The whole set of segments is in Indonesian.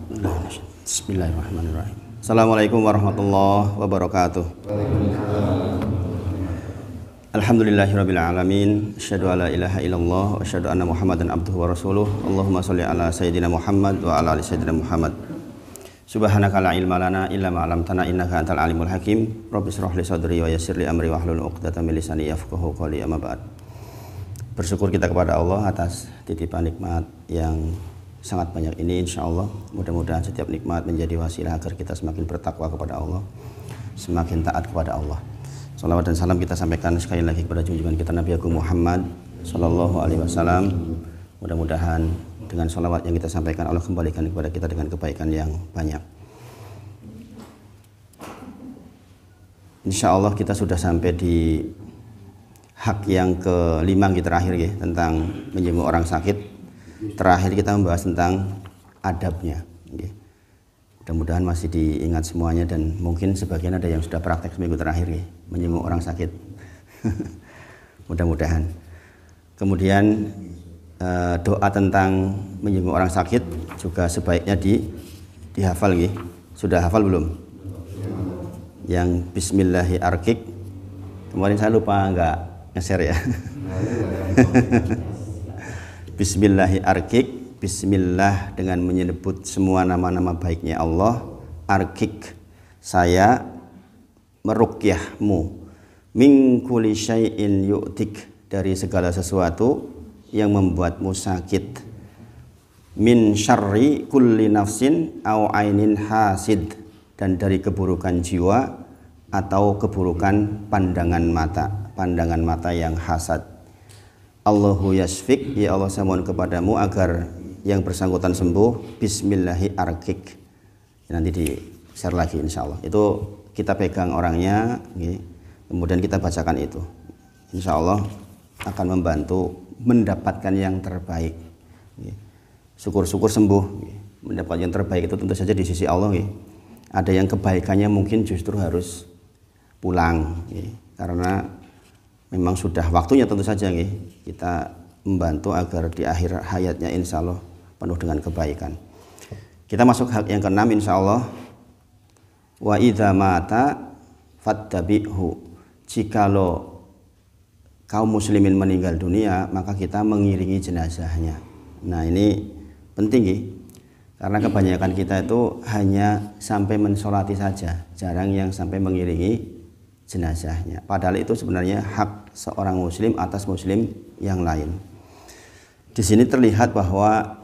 Bismillahirrahmanirrahim. Assalamualaikum warahmatullahi wabarakatuh. Alhamdulillahirabbil alamin. Asyhadu alla ilaha illallah wa asyhadu anna Muhammadan abduhu wa rasuluh. Allahumma shalli ala sayyidina Muhammad wa ala ali sayyidina Muhammad. Subhanaka la ilma lana illa ma 'allamtana innaka antal alimul hakim. Rabbi shrah li sadri wa yassir li amri wahlul 'uqdatam min lisani yafqahu qawli. Amma ba'd. Bersyukur kita kepada Allah atas titipan nikmat yang sangat banyak ini, insyaallah. Mudah-mudahan setiap nikmat menjadi wasilah agar kita semakin bertakwa kepada Allah, semakin taat kepada Allah. Salawat dan salam kita sampaikan sekali lagi kepada junjungan kita Nabi Agung Muhammad sallallahu alaihi wasallam. Mudah-mudahan dengan salawat yang kita sampaikan Allah kembalikan kepada kita dengan kebaikan yang banyak. Insyaallah kita sudah sampai di hak yang kelima kita terakhir ya, tentang menjenguk orang sakit. Terakhir kita membahas tentang adabnya. Mudah-mudahan masih diingat semuanya dan mungkin sebagian ada yang sudah praktek seminggu terakhir ya, menjenguk orang sakit. Mudah-mudahan. Kemudian doa tentang menjenguk orang sakit juga sebaiknya dihafal ya. Sudah hafal belum? Yang Bismillahirrahmanirrahim. Kemarin saya lupa nggak nge-share ya. Bismillahirrahmanirrahim. Bismillah dengan menyebut semua nama-nama baiknya Allah. Arkik, saya meruqyahmu. Min kulli syai'in yu'tik, dari segala sesuatu yang membuatmu sakit. Min syarri kulli nafsin au ainin hasid, dan dari keburukan jiwa atau keburukan pandangan mata yang hasad. Allahu yasfik, ya Allah saya mohon kepadamu agar yang bersangkutan sembuh. Bismillahirrahmanirrahim. Nanti di share lagi insyaallah. Itu kita pegang orangnya, kemudian kita bacakan itu. Insyaallah akan membantu mendapatkan yang terbaik. Syukur-syukur sembuh. Mendapatkan yang terbaik itu tentu saja di sisi Allah. Ada yang kebaikannya mungkin justru harus pulang, karena memang sudah waktunya tentu saja kita membantu agar di akhir hayatnya insya Allah penuh dengan kebaikan. Kita masuk hak yang keenam insya Allah. Wa idza mata fattabi'hu, jikalau kaum muslimin meninggal dunia maka kita mengiringi jenazahnya. Nah ini penting karena kebanyakan kita itu hanya sampai mensolati saja, jarang yang sampai mengiringi jenazahnya. Padahal itu sebenarnya hak seorang muslim atas muslim yang lain. Di sini terlihat bahwa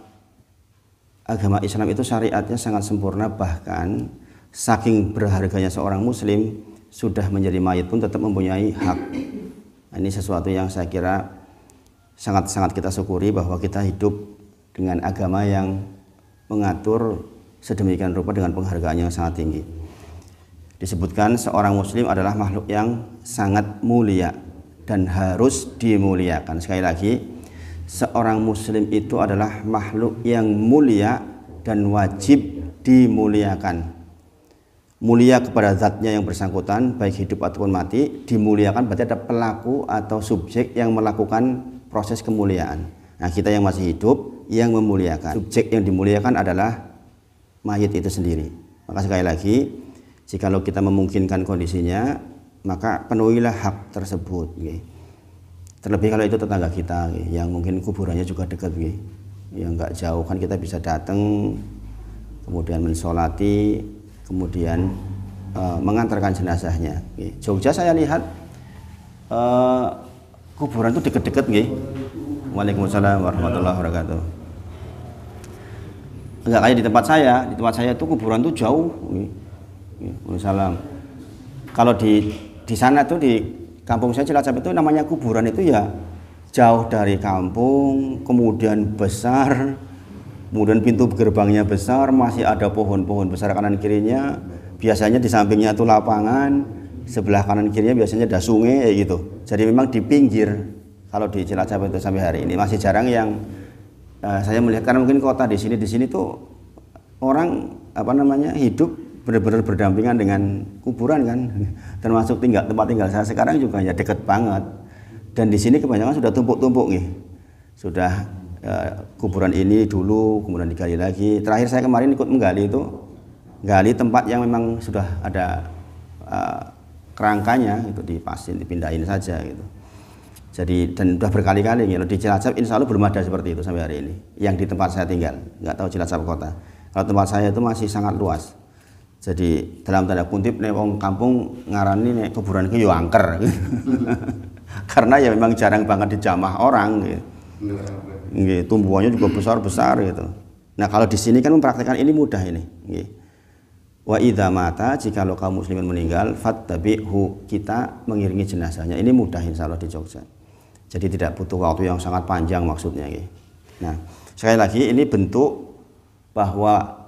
agama Islam itu syariatnya sangat sempurna, bahkan saking berharganya seorang muslim sudah menjadi mayit pun tetap mempunyai hak. Ini sesuatu yang saya kira sangat-sangat kita syukuri bahwa kita hidup dengan agama yang mengatur sedemikian rupa dengan penghargaan yang sangat tinggi. Disebutkan seorang muslim adalah makhluk yang sangat mulia dan harus dimuliakan. Sekali lagi, seorang muslim itu adalah makhluk yang mulia dan wajib dimuliakan. Mulia kepada zatnya yang bersangkutan, baik hidup ataupun mati. Dimuliakan berarti ada pelaku atau subjek yang melakukan proses kemuliaan. Nah, kita yang masih hidup yang memuliakan. Subjek yang dimuliakan adalah mayit itu sendiri. Maka sekali lagi, jikalau kita memungkinkan kondisinya, maka penuhilah hak tersebut. Terlebih kalau itu tetangga kita, yang mungkin kuburannya juga dekat, yang nggak jauh kan kita bisa datang, kemudian mensolati, kemudian mengantarkan jenazahnya. Jogja saya lihat kuburan itu dekat-dekat. Waalaikumsalam warahmatullahi wabarakatuh. Enggak kayak di tempat saya itu kuburan itu jauh. Waalaikumsalam. Kalau di sana tuh di kampung saya Cilacap itu namanya kuburan itu ya jauh dari kampung, kemudian besar, kemudian pintu gerbangnya besar, masih ada pohon-pohon besar kanan kirinya. Biasanya di sampingnya itu lapangan, sebelah kanan kirinya biasanya ada sungai gitu. Jadi memang di pinggir. Kalau di Cilacap itu sampai hari ini masih jarang yang saya melihat, karena mungkin kota di sini tuh orang hidup benar-benar berdampingan dengan kuburan kan, termasuk tempat tinggal saya sekarang juga ya dekat banget. Dan di sini kebanyakan sudah tumpuk-tumpuk sudah kuburan ini dulu, kemudian digali lagi. Terakhir saya kemarin ikut menggali itu, gali tempat yang memang sudah ada kerangkanya, itu dipasin, dipindahin saja gitu. Jadi dan sudah berkali-kali gitu. Di Cilacap insya Allah belum ada seperti itu sampai hari ini. Yang di tempat saya tinggal, nggak tahu Cilacap kota. Kalau tempat saya itu masih sangat luas. Jadi dalam tanda kutip nek wong kampung ngarani nek kuburan itu yo angker. Karena ya memang jarang banget dijamah orang gitu. Nggih, tumbuhannya juga besar-besar gitu. Nah, kalau di sini kan mempraktikkan ini mudah ini, nggih. Wa idza mata, jika kaum muslimin meninggal, fattabi'hu, kita mengiringi jenazahnya. Ini mudah insyaallah di Jogja. Jadi tidak butuh waktu yang sangat panjang maksudnya nggih. Nah, sekali lagi ini bentuk bahwa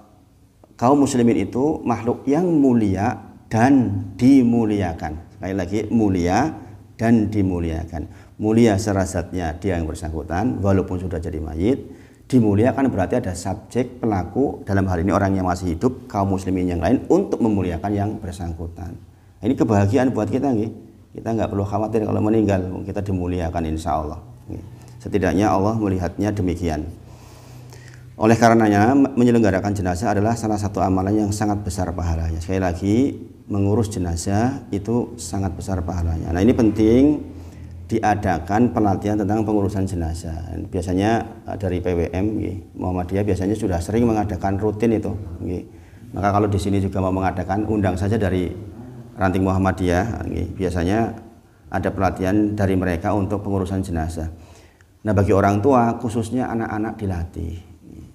kaum muslimin itu makhluk yang mulia dan dimuliakan. Sekali lagi, mulia dan dimuliakan. Mulia secara zatnya dia yang bersangkutan walaupun sudah jadi mayit. Dimuliakan berarti ada subjek, pelaku, dalam hal ini orang yang masih hidup, kaum muslimin yang lain, untuk memuliakan yang bersangkutan. Ini kebahagiaan buat kita nggih. Kita nggak perlu khawatir kalau meninggal, kita dimuliakan insya Allah. Setidaknya Allah melihatnya demikian. Oleh karenanya menyelenggarakan jenazah adalah salah satu amalan yang sangat besar pahalanya. Sekali lagi, mengurus jenazah itu sangat besar pahalanya. Nah, ini penting diadakan pelatihan tentang pengurusan jenazah. Biasanya dari PWM Muhammadiyah biasanya sudah sering mengadakan rutin itu. Maka kalau di sini juga mau mengadakan, undang saja dari Ranting Muhammadiyah. Biasanya ada pelatihan dari mereka untuk pengurusan jenazah. Nah, bagi orang tua khususnya anak-anak dilatih.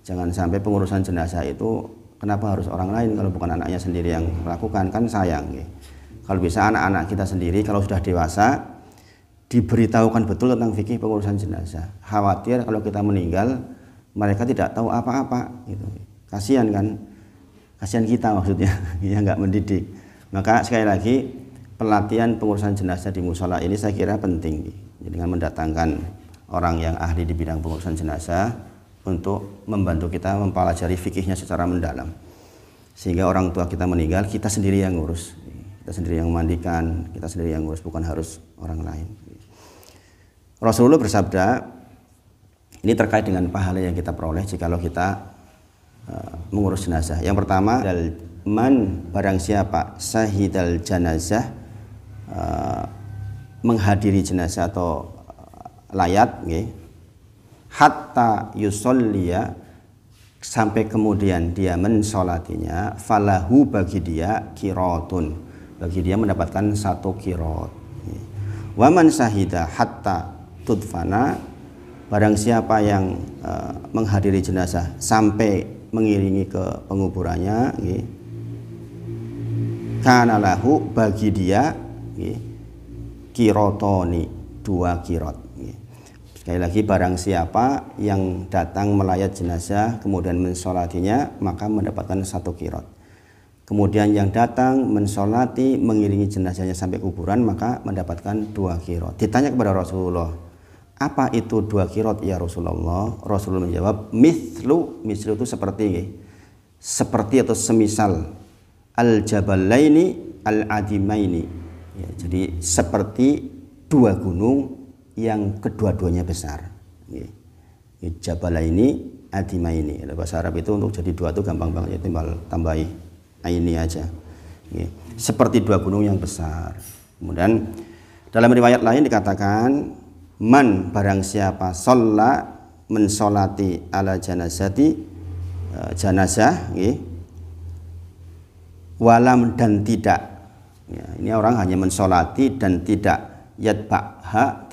Jangan sampai pengurusan jenazah itu kenapa harus orang lain kalau bukan anaknya sendiri yang melakukan, kan sayang. Kalau bisa anak-anak kita sendiri kalau sudah dewasa diberitahukan betul tentang fikih pengurusan jenazah. Khawatir kalau kita meninggal mereka tidak tahu apa-apa gitu. Kasihan kan? Kasihan kita maksudnya yang nggak mendidik. Maka sekali lagi pelatihan pengurusan jenazah di musola ini saya kira penting dengan mendatangkan orang yang ahli di bidang pengurusan jenazah untuk membantu kita mempelajari fikihnya secara mendalam. Sehingga orang tua kita meninggal kita sendiri yang ngurus. Kita sendiri yang memandikan, kita sendiri yang ngurus, bukan harus orang lain. Rasulullah bersabda, ini terkait dengan pahala yang kita peroleh jikalau kita mengurus jenazah. Yang pertama, man barang siapa sahidal janazah, menghadiri jenazah atau layat, hatta yusolliya, sampai kemudian dia mensolatinya, falahu bagi dia kirotun, bagi dia mendapatkan 1 kirot. Waman sahida hatta tudfana, barang siapa yang menghadiri jenazah sampai mengiringi ke penguburannya, kana lahu bagi dia kirotoni, 2 kirot. Sekali lagi, barang siapa yang datang melayat jenazah kemudian mensolatinya maka mendapatkan 1 kirot. Kemudian yang datang mensolati mengiringi jenazahnya sampai kuburan maka mendapatkan 2 kirot. Ditanya kepada Rasulullah, apa itu 2 kirot ya Rasulullah? Rasulullah menjawab, mislu itu seperti atau semisal al-jabalaini al-adimaini. Ya, jadi seperti 2 gunung yang kedua-duanya besar. Jabalaini adimaini. Bahasa Arab itu untuk jadi 2 itu gampang banget, ya, tinggal tambahi ini aja. Seperti 2 gunung yang besar. Kemudian dalam riwayat lain dikatakan, man barang siapa sholla mensolati ala janazati, janazah, walam dan tidak, ya, ini orang hanya mensolati dan tidak yatba'ha,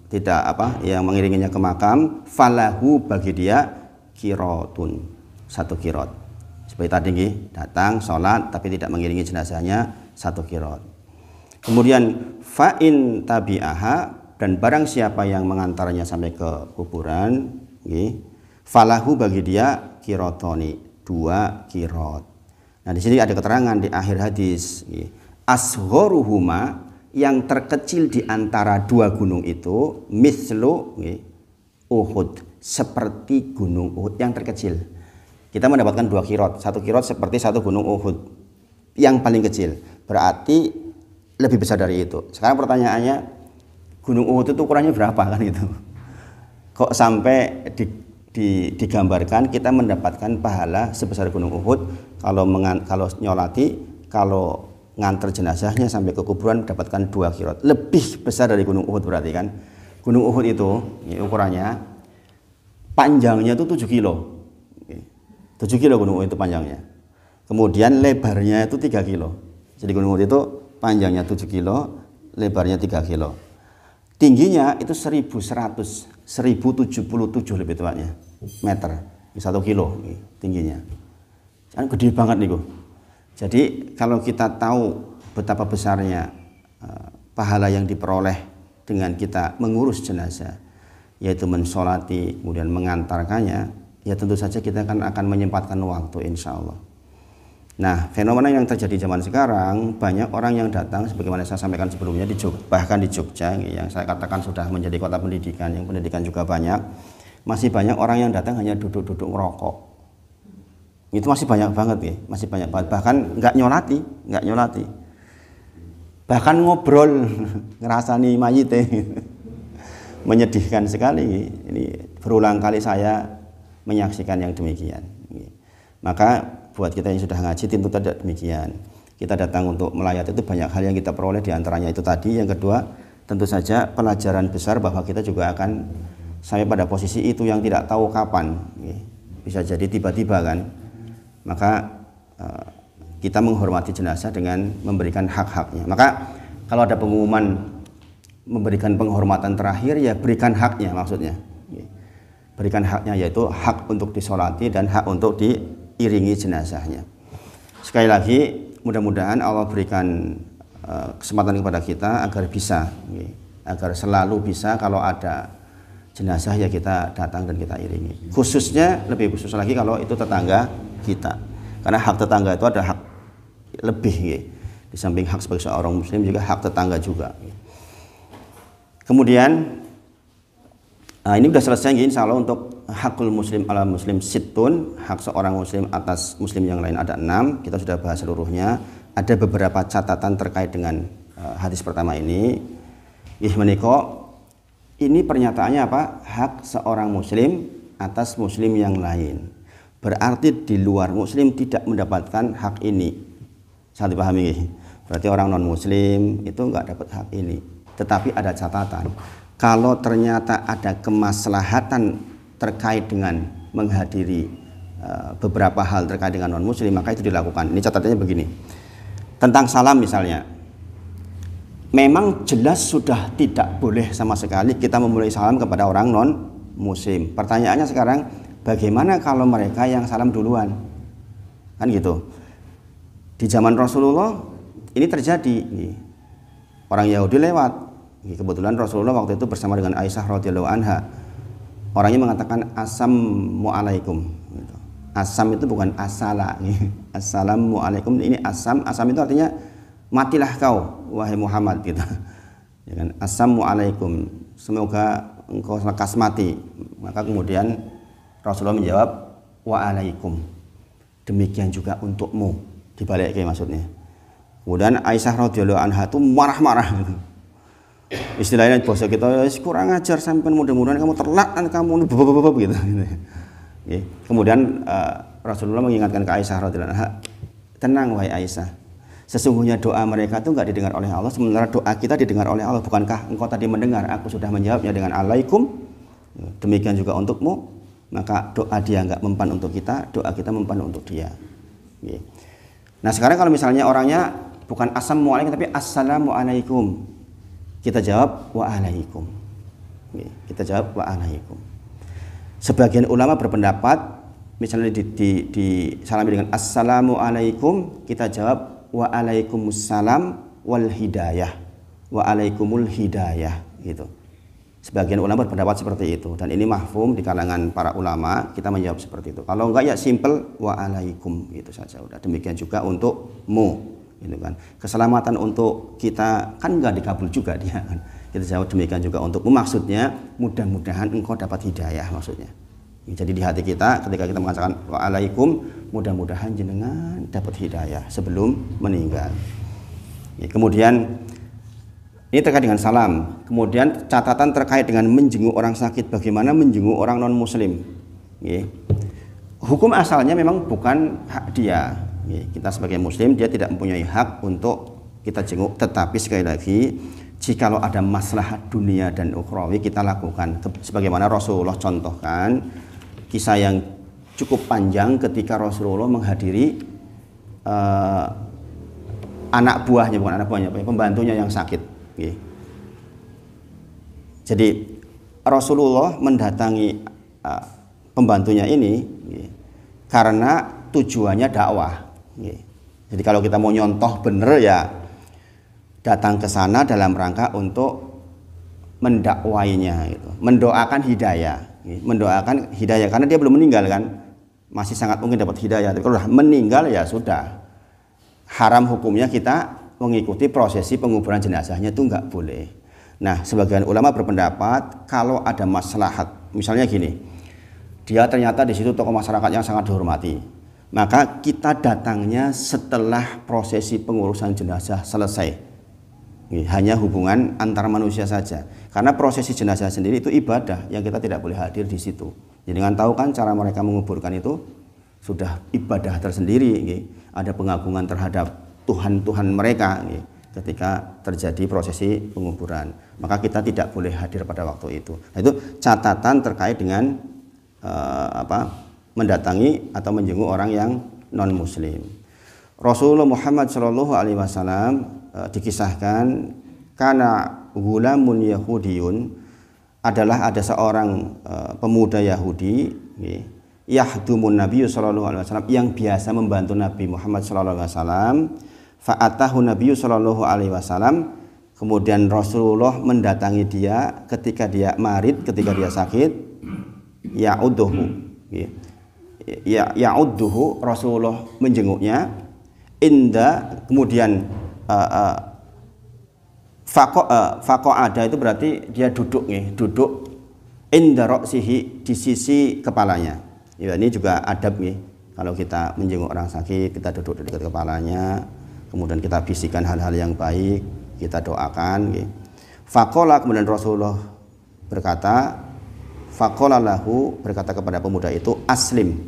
tidak yang mengiringinya ke makam, falahu bagi dia kirotun, 1 kirot. Seperti tadi datang sholat tapi tidak mengiringi jenazahnya, 1 kirot. Kemudian fa'in tabi'aha, dan barang siapa yang mengantarnya sampai ke kuburan, falahu bagi dia kirotoni, 2 kirot. Nah, di sini ada keterangan di akhir hadis, asghoruhuma, yang terkecil di antara 2 gunung itu, mislu Uhud, seperti gunung Uhud yang terkecil. Kita mendapatkan 2 kirot, 1 kirot seperti 1 gunung Uhud yang paling kecil, berarti lebih besar dari itu. Sekarang pertanyaannya, gunung Uhud itu ukurannya berapa kan itu? Kok sampai digambarkan kita mendapatkan pahala sebesar gunung Uhud kalau nyolati, kalau nganter jenazahnya sampai ke kuburan mendapatkan 2 qiraat. Lebih besar dari gunung Uhud berarti kan. Gunung Uhud itu ukurannya panjangnya itu 7 kilo. 7 kilo gunung Uhud itu panjangnya. Kemudian lebarnya itu 3 kilo. Jadi gunung Uhud itu panjangnya 7 kilo, lebarnya 3 kilo. Tingginya itu 1077 lebih tepatnya meter, 1 kilo tingginya. Kan gede banget nih. Jadi kalau kita tahu betapa besarnya pahala yang diperoleh dengan kita mengurus jenazah, yaitu mensolati kemudian mengantarkannya, ya tentu saja kita akan menyempatkan waktu insya Allah. Nah, fenomena yang terjadi zaman sekarang, banyak orang yang datang sebagaimana saya sampaikan sebelumnya bahkan di Jogja yang saya katakan sudah menjadi kota pendidikan, yang pendidikan juga banyak, masih banyak orang yang datang hanya duduk-duduk ngerokok. Itu masih banyak banget ya, masih banyak banget, bahkan nggak nyolati. Bahkan ngobrol ngerasani mayit. Menyedihkan sekali. Ini berulang kali saya menyaksikan yang demikian. Maka buat kita yang sudah ngaji tentu tidak demikian. Kita datang untuk melayat itu banyak hal yang kita peroleh, diantaranya itu tadi. Yang kedua tentu saja pelajaran besar bahwa kita juga akan sampai pada posisi itu yang tidak tahu kapan. Bisa jadi tiba-tiba kan. Maka kita menghormati jenazah dengan memberikan hak-haknya. Maka kalau ada pengumuman memberikan penghormatan terakhir, ya berikan haknya maksudnya. Berikan haknya, yaitu hak untuk disolati dan hak untuk diiringi jenazahnya. Sekali lagi mudah-mudahan Allah berikan kesempatan kepada kita agar selalu bisa kalau ada jenazah ya kita datang dan kita iringi. Khususnya, lebih khusus lagi kalau itu tetangga kita. Karena hak tetangga itu ada hak lebih di samping hak sebagai seorang muslim juga hak tetangga juga. Kemudian ini sudah selesai insya Allah untuk hakul muslim ala muslim sittun, hak seorang muslim atas muslim yang lain ada 6. Kita sudah bahas seluruhnya. Ada beberapa catatan terkait dengan hadis pertama ini. Ini pernyataannya apa? Hak seorang muslim atas muslim yang lain. Berarti di luar muslim tidak mendapatkan hak ini. Saya dipahami. Berarti orang non muslim itu enggak dapat hak ini. Tetapi ada catatan. Kalau ternyata ada kemaslahatan terkait dengan menghadiri beberapa hal terkait dengan non muslim, maka itu dilakukan. Ini catatannya begini. Tentang salam misalnya. Memang jelas sudah tidak boleh sama sekali kita memulai salam kepada orang non muslim. Pertanyaannya sekarang, bagaimana kalau mereka yang salam duluan? Kan gitu. Di zaman Rasulullah ini terjadi. Orang Yahudi lewat. Kebetulan Rasulullah waktu itu bersama dengan Aisyah radhiyallahu anha. Orangnya mengatakan assalamualaikum. Asam itu bukan asala. Assalamualaikum ini asam. Asam itu artinya matilah kau wahai Muhammad gitu. Ya kan? Assalamualaikum. Semoga engkau lekas mati. Maka kemudian Rasulullah menjawab waalaikum. Demikian juga untukmu. Dibalikkan maksudnya. Kemudian Aisyah radhiyallahu anha itu marah-marah gitu. Istilahnya bahasa kita kurang ajar sampai mudah-mudahan kamu terlaknat kamu gitu. Kemudian Rasulullah mengingatkan ke Aisyah radhiyallahu anha, tenang wahai Aisyah, sesungguhnya doa mereka itu enggak didengar oleh Allah, sementara doa kita didengar oleh Allah. Bukankah engkau tadi mendengar? Aku sudah menjawabnya dengan alaikum. Demikian juga untukmu. Maka doa dia enggak mempan untuk kita, doa kita mempan untuk dia. Nah sekarang kalau misalnya orangnya bukan assalamualaikum tapi assalamualaikum, kita jawab waalaikum. Kita jawab waalaikum. Sebagian ulama berpendapat misalnya disalami dengan assalamualaikum, kita jawab waalaikumsalam wal hidayah, waalaikumul hidayah gitu. Sebagian ulama berpendapat seperti itu dan ini mahfum di kalangan para ulama, kita menjawab seperti itu. Kalau enggak ya simple waalaikum gitu saja udah. Demikian juga untukmu gitu kan. Keselamatan untuk kita kan enggak dikabul juga dia kan. Kita jawab demikian juga untukmu, maksudnya mudah-mudahan engkau dapat hidayah maksudnya. Jadi di hati kita ketika kita mengatakan waalaikum, mudah-mudahan jenengan dapat hidayah sebelum meninggal. Kemudian Ini terkait dengan salam. Kemudian catatan terkait dengan menjenguk orang sakit, bagaimana menjenguk orang non muslim. Hukum asalnya memang bukan hak dia. Kita sebagai muslim dia tidak mempunyai hak untuk kita jenguk, tetapi sekali lagi jikalau ada maslahat dunia dan ukhrawi kita lakukan. Sebagaimana Rasulullah contohkan kisah yang cukup panjang ketika Rasulullah menghadiri pembantunya yang sakit. Jadi Rasulullah mendatangi pembantunya ini karena tujuannya dakwah. Jadi kalau kita mau nyontoh bener ya datang ke sana dalam rangka untuk mendakwainya, gitu. Mendoakan hidayah karena dia belum meninggal kan, masih sangat mungkin dapat hidayah. Tapi kalau sudah meninggal ya sudah haram hukumnya kita mengikuti prosesi penguburan jenazahnya, itu nggak boleh. Nah, sebagian ulama berpendapat kalau ada maslahat, misalnya gini, dia ternyata di situ tokoh masyarakat yang sangat dihormati, maka kita datangnya setelah prosesi pengurusan jenazah selesai. Hanya hubungan antar manusia saja, karena prosesi jenazah sendiri itu ibadah yang kita tidak boleh hadir di situ. Jadi dengan tahu kan cara mereka menguburkan itu sudah ibadah tersendiri, ada pengagungan terhadap Tuhan mereka ketika terjadi prosesi penguburan, maka kita tidak boleh hadir pada waktu itu. Nah, itu catatan terkait dengan mendatangi atau menjenguk orang yang non muslim. Rasulullah Muhammad SAW dikisahkan karena gulamun Yahudiyun, adalah ada seorang pemuda Yahudi yahdumun Nabi SAW yang biasa membantu Nabi Muhammad SAW. Fa'atahu Nabi SAW, kemudian Rasulullah mendatangi dia ketika dia marid, ketika dia sakit. Ya'udduhu, Rasulullah menjenguknya. Kemudian faqa'ada itu berarti dia duduk inda ra'sihi, di sisi kepalanya. Ini juga adab kalau kita menjenguk orang sakit, kita duduk di dekat kepalanya. Kemudian kita bisikan hal-hal yang baik, kita doakan. Faqala, kemudian Rasulullah berkata, faqala lahu, berkata kepada pemuda itu, aslim.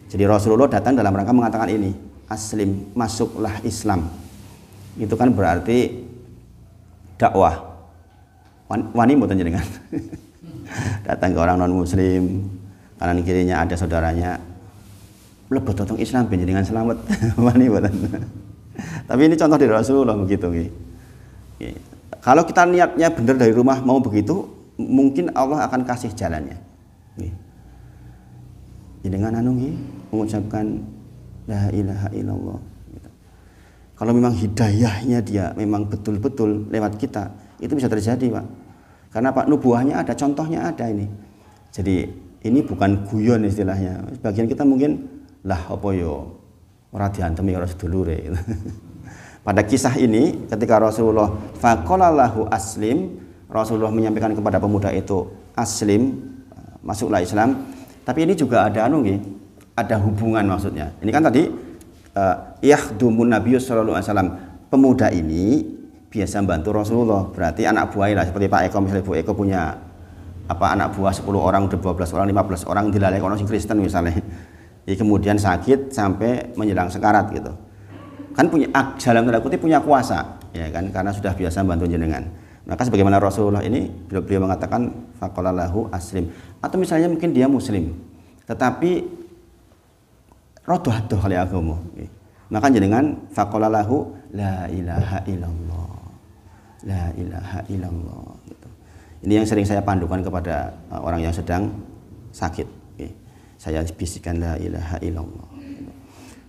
Jadi Rasulullah datang dalam rangka mengatakan ini, aslim, masuklah Islam. Itu kan berarti dakwah. Wani mboten jenengan. Datang ke orang non muslim, kanan kirinya ada saudaranya, mlebet totong Islam ben jenengan selamat. Wani mboten. Tapi ini contoh dari Rasulullah begitu. Kalau kita niatnya benar dari rumah mau begitu, mungkin Allah akan kasih jalannya. Dengan mengucapkan la ilaha illallah. Kalau memang hidayahnya dia memang betul-betul lewat kita, itu bisa terjadi, Pak. Karena Pak nubuahnya ada, contohnya ada ini. Jadi ini bukan guyon istilahnya. Bagian kita mungkin lah apa yo ora diantemi ora sedulure. Pada kisah ini ketika Rasulullah faqala lahu aslim, Rasulullah menyampaikan kepada pemuda itu aslim, masuklah Islam. Tapi ini juga ada ada hubungan maksudnya. Ini kan tadi yakhdumun Nabi sallallahu alaihi wasallam. Pemuda ini biasa membantu Rasulullah, berarti anak buah lah, seperti Pak Eko, misalnya Bu Eko punya anak buah 10 orang, 12 orang, 15 orang dilalek orang Kristen misalnya. Jadi kemudian sakit sampai menjelang sekarat gitu. Kan punya dalam tanda kutip punya kuasa, ya kan, karena sudah biasa membantu jenengan. Maka sebagaimana Rasulullah ini beliau mengatakan faqala lahu aslim. Atau misalnya mungkin dia muslim, tetapi rodoh kali agama. Maka jenengan faqala lahu la ilaha illallah. La ilaha illallah gitu. Ini yang sering saya pandukan kepada orang yang sedang sakit. Saya bisikan la ilaha illallah.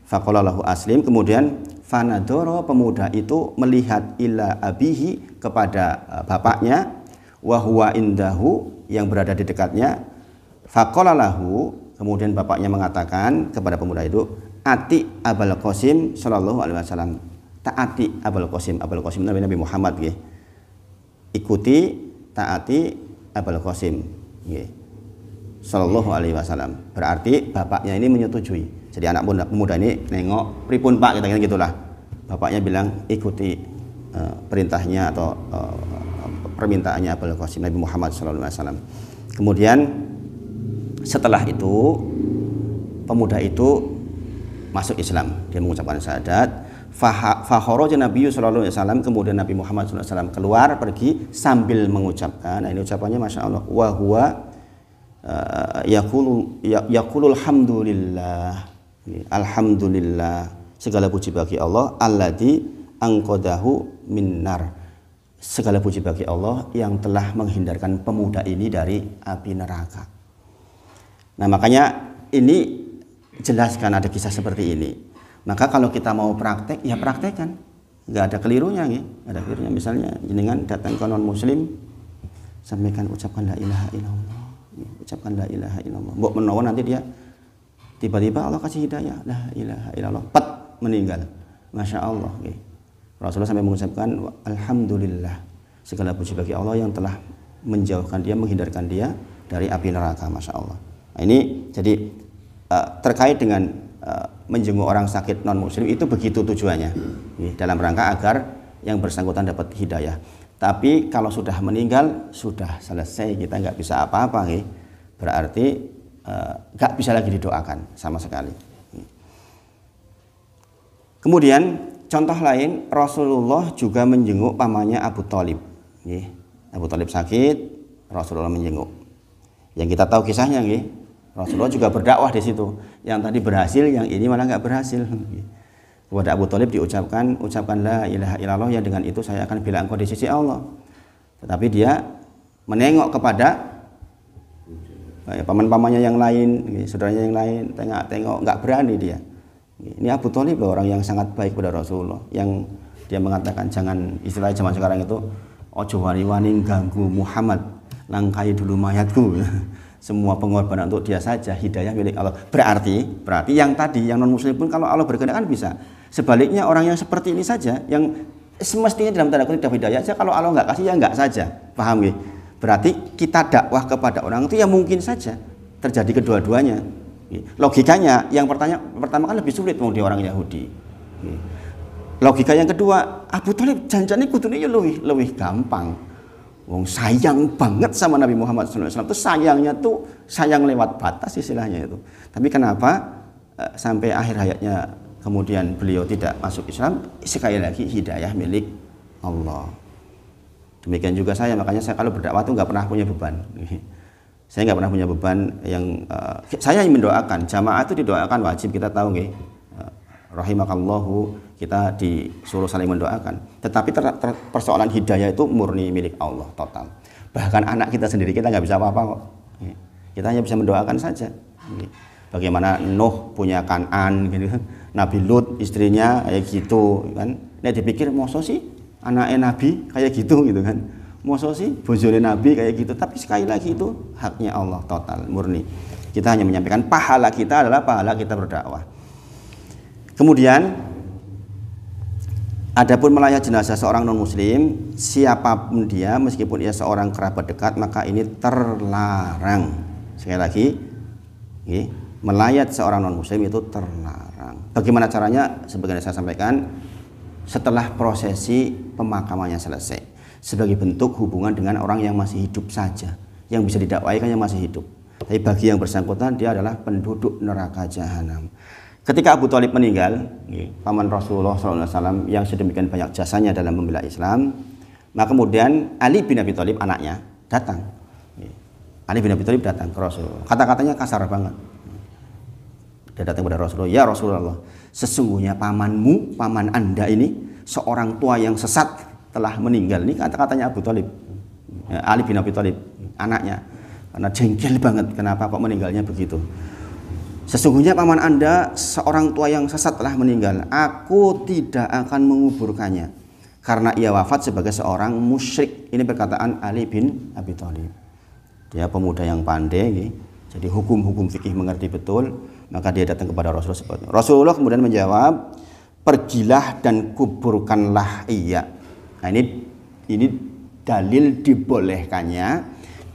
Faqala lahu aslim, kemudian fanadoro, pemuda itu melihat ila abihi, kepada bapaknya, wa huwa indahu, yang berada di dekatnya. Faqala lahu, kemudian bapaknya mengatakan kepada pemuda itu, ati Abul Qasim sallallahu alaihi wasallam. Taati Abul Qasim Nabi Muhammad nggih. Ikuti, taati Abul Qasim nggih. Sallallahu alaihi wasallam. Berarti bapaknya ini menyetujui. Jadi anak pemuda ini nengok, pripun Pak, kita gitulah. Bapaknya bilang ikuti perintahnya atau permintaannya Abul Qasim Nabi Muhammad SAW. Kemudian setelah itu pemuda itu masuk Islam, dia mengucapkan syahadat. Fakharaja Nabi sallallahu alaihi wasallam, kemudian Nabi Muhammad sallallahu alaihi wasallam keluar pergi sambil mengucapkan, nah ini ucapannya masya Allah, wa huwa yaqulul hamdulillah, alhamdulillah, segala puji bagi Allah, alladzi anqadahu minnar, segala puji bagi Allah yang telah menghindarkan pemuda ini dari api neraka. Nah makanya ini jelaskan ada kisah seperti ini. Maka kalau kita mau praktek, ya praktekkan, nggak ada kelirunya, ya. Ada kelirunya. Misalnya jenengan datang ke non Muslim, sampaikan ucapkan la ilaha illallah, ucapkan la ilaha illallah. Mbok menawa nanti dia tiba-tiba Allah kasih hidayah, la ilaha illallah, pet meninggal, masya Allah. Ya. Rasulullah sampai mengucapkan alhamdulillah, segala puji bagi Allah yang telah menjauhkan dia, menghindarkan dia dari api neraka, masya Allah. Nah, ini jadi terkait dengan menjenguk orang sakit non muslim itu begitu tujuannya, dalam rangka agar yang bersangkutan dapat hidayah. Tapi kalau sudah meninggal sudah selesai, kita nggak bisa apa-apa, berarti nggak bisa lagi didoakan sama sekali. Kemudian contoh lain, Rasulullah juga menjenguk pamannya Abu Thalib. Abu Thalib sakit, Rasulullah menjenguk. Yang kita tahu kisahnya, Rasulullah juga berdakwah di situ. Yang tadi berhasil, yang ini malah nggak berhasil. Kepada Abu Thalib ucapkan la ilaha illallah, yang dengan itu saya akan bela engkau di sisi Allah. Tetapi dia menengok kepada paman-pamannya yang lain, saudaranya yang lain, tengok nggak berani dia. Ini Abu Thalib loh, orang yang sangat baik pada Rasulullah, yang dia mengatakan jangan, istilah zaman sekarang itu, ojo wani-wani ganggu Muhammad, langkai dulu mayatku. Semua pengorbanan untuk dia saja, hidayah milik Allah. Berarti yang tadi, yang non muslim pun kalau Allah berkehendak kan bisa. Sebaliknya orang yang seperti ini saja, yang semestinya dalam tanda kutip dapat hidayah saja, kalau Allah nggak kasih ya nggak saja. Paham ya? Berarti kita dakwah kepada orang itu ya mungkin saja terjadi kedua-duanya. Logikanya yang pertama kan lebih sulit mau dia orang Yahudi. Logika yang kedua, Abu Thalib janjane kudune ya lebih gampang. Wong sayang banget sama Nabi Muhammad SAW. Itu sayangnya tuh sayang lewat batas istilahnya itu. Tapi kenapa sampai akhir hayatnya kemudian beliau tidak masuk Islam? Sekali lagi hidayah milik Allah. Demikian juga saya, makanya saya kalau berdakwah tuh nggak pernah punya beban. Saya nggak pernah punya beban yang saya yang mendoakan. Jamaah itu didoakan wajib, kita tahu nggih. Rahimakallahu, kita disuruh saling mendoakan. Tetapi persoalan hidayah itu murni milik Allah total. Bahkan anak kita sendiri kita nggak bisa apa-apa kok. Kita hanya bisa mendoakan saja. Bagaimana Nuh punya Kan'an gitu kan. Nabi Lut istrinya kayak gitu kan. Nek dipikir mosok sih anaknya Nabi kayak gitu kan. Mosok sih bojone Nabi kayak gitu. Tapi sekali lagi itu haknya Allah total, murni. Kita hanya menyampaikan, pahala kita adalah pahala kita berdakwah. Kemudian adapun melayat jenazah seorang non muslim, siapapun dia, meskipun ia seorang kerabat dekat, maka ini terlarang. Sekali lagi, melayat seorang non muslim itu terlarang. Bagaimana caranya? Sebagaimana saya sampaikan, setelah prosesi pemakamannya selesai, sebagai bentuk hubungan dengan orang yang masih hidup saja, yang bisa didakwai kan yang masih hidup. Tapi bagi yang bersangkutan, dia adalah penduduk neraka jahanam. Ketika Abu Thalib meninggal, paman Rasulullah SAW yang sedemikian banyak jasanya dalam membela Islam, maka kemudian Ali bin Abi Thalib anaknya datang. Ali bin Abi Thalib datang ke Rasulullah. Kata-katanya kasar banget. Dia datang kepada Rasulullah, ya Rasulullah, sesungguhnya pamanmu, paman anda ini seorang tua yang sesat telah meninggal. Ini kata-katanya Abu Thalib. Ali bin Abi Thalib anaknya, karena jengkel banget kenapa kok meninggalnya begitu. Sesungguhnya paman anda seorang tua yang sesat telah meninggal. Aku tidak akan menguburkannya karena ia wafat sebagai seorang musyrik. Ini perkataan Ali bin Abi Thalib. Dia pemuda yang pandai, jadi hukum-hukum fikih mengerti betul. Maka dia datang kepada Rasulullah. Rasulullah kemudian menjawab, pergilah dan kuburkanlah ia. Nah ini dalil dibolehkannya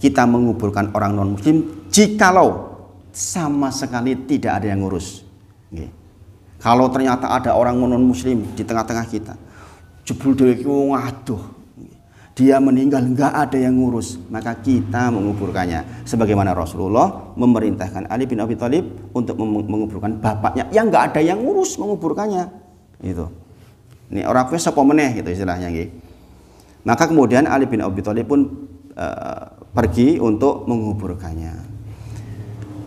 kita menguburkan orang non muslim jikalau sama sekali tidak ada yang ngurus. Kalau ternyata ada orang non muslim di tengah-tengah kita, jebul dhewe iki waduh. Dia meninggal enggak ada yang ngurus, maka kita menguburkannya. Sebagaimana Rasulullah memerintahkan Ali bin Abi Thalib untuk menguburkan bapaknya yang enggak ada yang ngurus menguburkannya. Itu. Ini orang kafir sapa meneh gitu istilahnya nggih. Maka kemudian Ali bin Abi Thalib pun pergi untuk menguburkannya.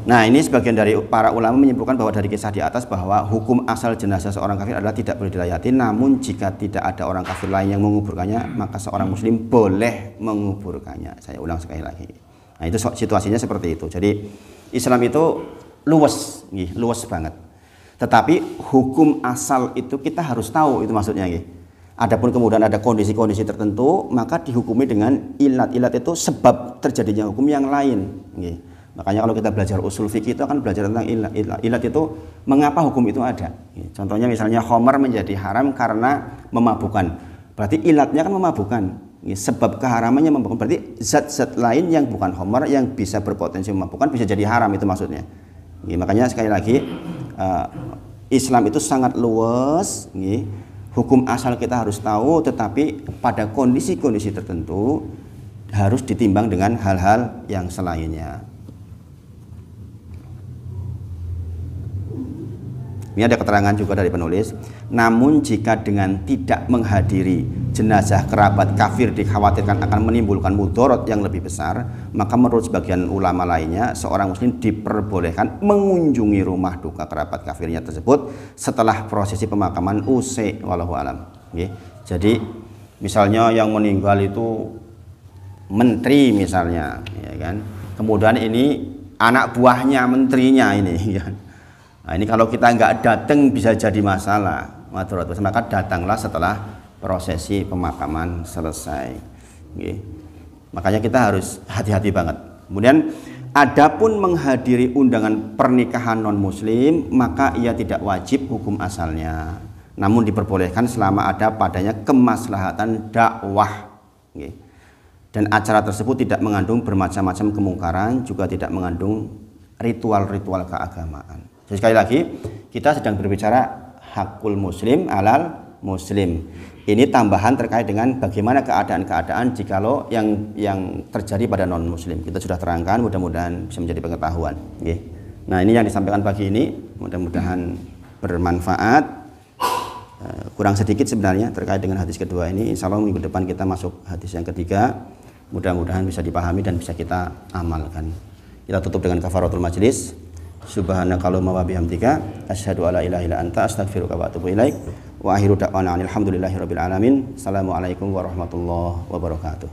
Nah, ini sebagian dari para ulama menyimpulkan bahwa dari kisah di atas bahwa hukum asal jenazah seorang kafir adalah tidak boleh dilayati, namun jika tidak ada orang kafir lain yang menguburkannya, maka seorang muslim boleh menguburkannya. Saya ulang sekali lagi. Nah, itu situasinya seperti itu. Jadi Islam itu luas, luas banget. Tetapi hukum asal itu kita harus tahu, itu maksudnya. Adapun kemudian ada kondisi-kondisi tertentu, maka dihukumi dengan ilat-ilat itu sebab terjadinya hukum yang lain. Makanya kalau kita belajar usul fikih itu akan belajar tentang ilat. Ilat itu mengapa hukum itu ada. Contohnya misalnya khamar menjadi haram karena memabukkan. Berarti ilatnya kan memabukkan. Sebab keharamannya memabukkan. Berarti zat-zat lain yang bukan khamar yang bisa berpotensi memabukkan bisa jadi haram, itu maksudnya. Makanya sekali lagi Islam itu sangat luas. Hukum asal kita harus tahu, tetapi pada kondisi-kondisi tertentu harus ditimbang dengan hal-hal yang selainnya. Ini ada keterangan juga dari penulis. Namun jika dengan tidak menghadiri jenazah kerabat kafir dikhawatirkan akan menimbulkan mudarat yang lebih besar, maka menurut sebagian ulama lainnya seorang muslim diperbolehkan mengunjungi rumah duka kerabat kafirnya tersebut setelah prosesi pemakaman usai, wallahu alam. Jadi misalnya yang meninggal itu menteri misalnya, ya kan? Kemudian ini anak buahnya menterinya ini, ya. Nah, ini kalau kita nggak datang bisa jadi masalah. Maka datanglah setelah prosesi pemakaman selesai. Makanya kita harus hati-hati banget. Kemudian, adapun menghadiri undangan pernikahan non muslim, maka ia tidak wajib hukum asalnya. Namun diperbolehkan selama ada padanya kemaslahatan dakwah. Dan acara tersebut tidak mengandung bermacam-macam kemungkaran, juga tidak mengandung ritual-ritual keagamaan. Jadi sekali lagi kita sedang berbicara hakul muslim alal muslim. Ini tambahan terkait dengan bagaimana keadaan-keadaan jikalau yang terjadi pada non muslim. Kita sudah terangkan, mudah-mudahan bisa menjadi pengetahuan. Nah, ini yang disampaikan pagi ini, mudah-mudahan bermanfaat. Kurang sedikit sebenarnya terkait dengan hadis kedua ini. Insya Allah minggu depan kita masuk hadis yang ketiga. Mudah-mudahan bisa dipahami dan bisa kita amalkan. Kita tutup dengan kafaratul majlis. Subhanakallahumma wa bihamdika asyhadu alla ilaha illa anta astaghfiruka wa atubu ilaik. Wa akhiru da'wana alhamdulillahirabbil alamin. Assalamualaikum warahmatullahi wabarakatuh.